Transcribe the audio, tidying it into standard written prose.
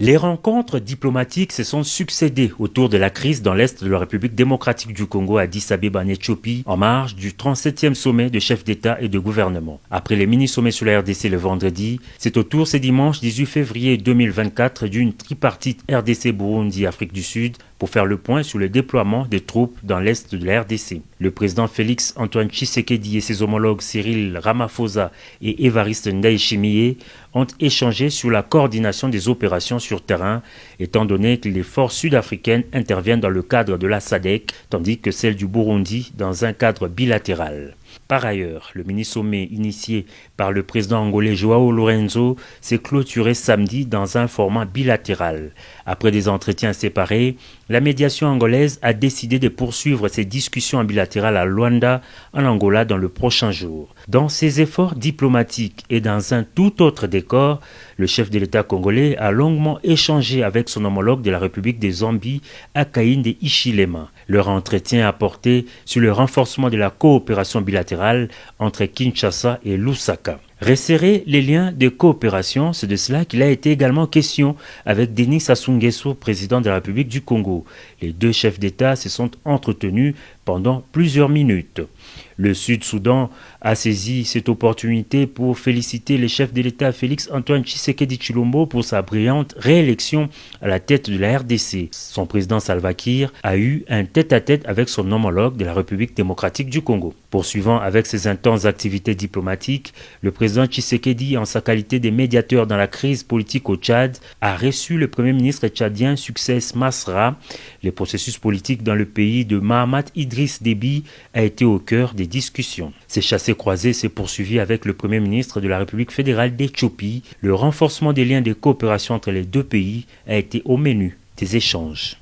Les rencontres diplomatiques se sont succédées autour de la crise dans l'Est de la République démocratique du Congo à Addis Abeba en Éthiopie, en marge du 37e sommet de chefs d'État et de gouvernement. Après les mini-sommets sur la RDC le vendredi, c'est au tour ce dimanche 18 février 2024 d'une tripartite RDC-Burundi-Afrique du Sud pour faire le point sur le déploiement des troupes dans l'Est de la RDC. Le président Félix Antoine Tshisekedi et ses homologues Cyril Ramaphosa et Évariste Ndayishimiye ont échangé sur la coordination des opérations sur terrain, étant donné que les forces sud-africaines interviennent dans le cadre de la SADC, tandis que celles du Burundi dans un cadre bilatéral. Par ailleurs, le mini-sommet initié par le président angolais João Lourenço s'est clôturé samedi dans un format bilatéral. Après des entretiens séparés, la médiation angolaise a décidé de poursuivre ses discussions bilatérales à Luanda, en Angola, dans le prochain jour. Dans ses efforts diplomatiques et dans un tout autre décor, le chef de l'État congolais a longuement échangé avec son homologue de la République des Zambie, Hakainde Hichilema. Leur entretien a porté sur le renforcement de la coopération bilatérale entre Kinshasa et Lusaka. Resserrer les liens de coopération, c'est de cela qu'il a été également question avec Denis Sassou Nguesso, président de la République du Congo. Les deux chefs d'État se sont entretenus pendant plusieurs minutes. Le Sud-Soudan a saisi cette opportunité pour féliciter le chef de l'État Félix Antoine Tshisekedi Tshilombo pour sa brillante réélection à la tête de la RDC. Son président Salva Kiir a eu un tête-à-tête avec son homologue de la République démocratique du Congo. Poursuivant avec ses intenses activités diplomatiques, le président Tshisekedi, en sa qualité de médiateur dans la crise politique au Tchad, a reçu le premier ministre tchadien Succès Masra. Le processus politique dans le pays de Mahamat Idriss Déby a été au cœur des discussions. Ces chassés-croisés s'est poursuivi avec le premier ministre de la République fédérale d'Éthiopie. Le renforcement des liens de coopération entre les deux pays a été au menu des échanges.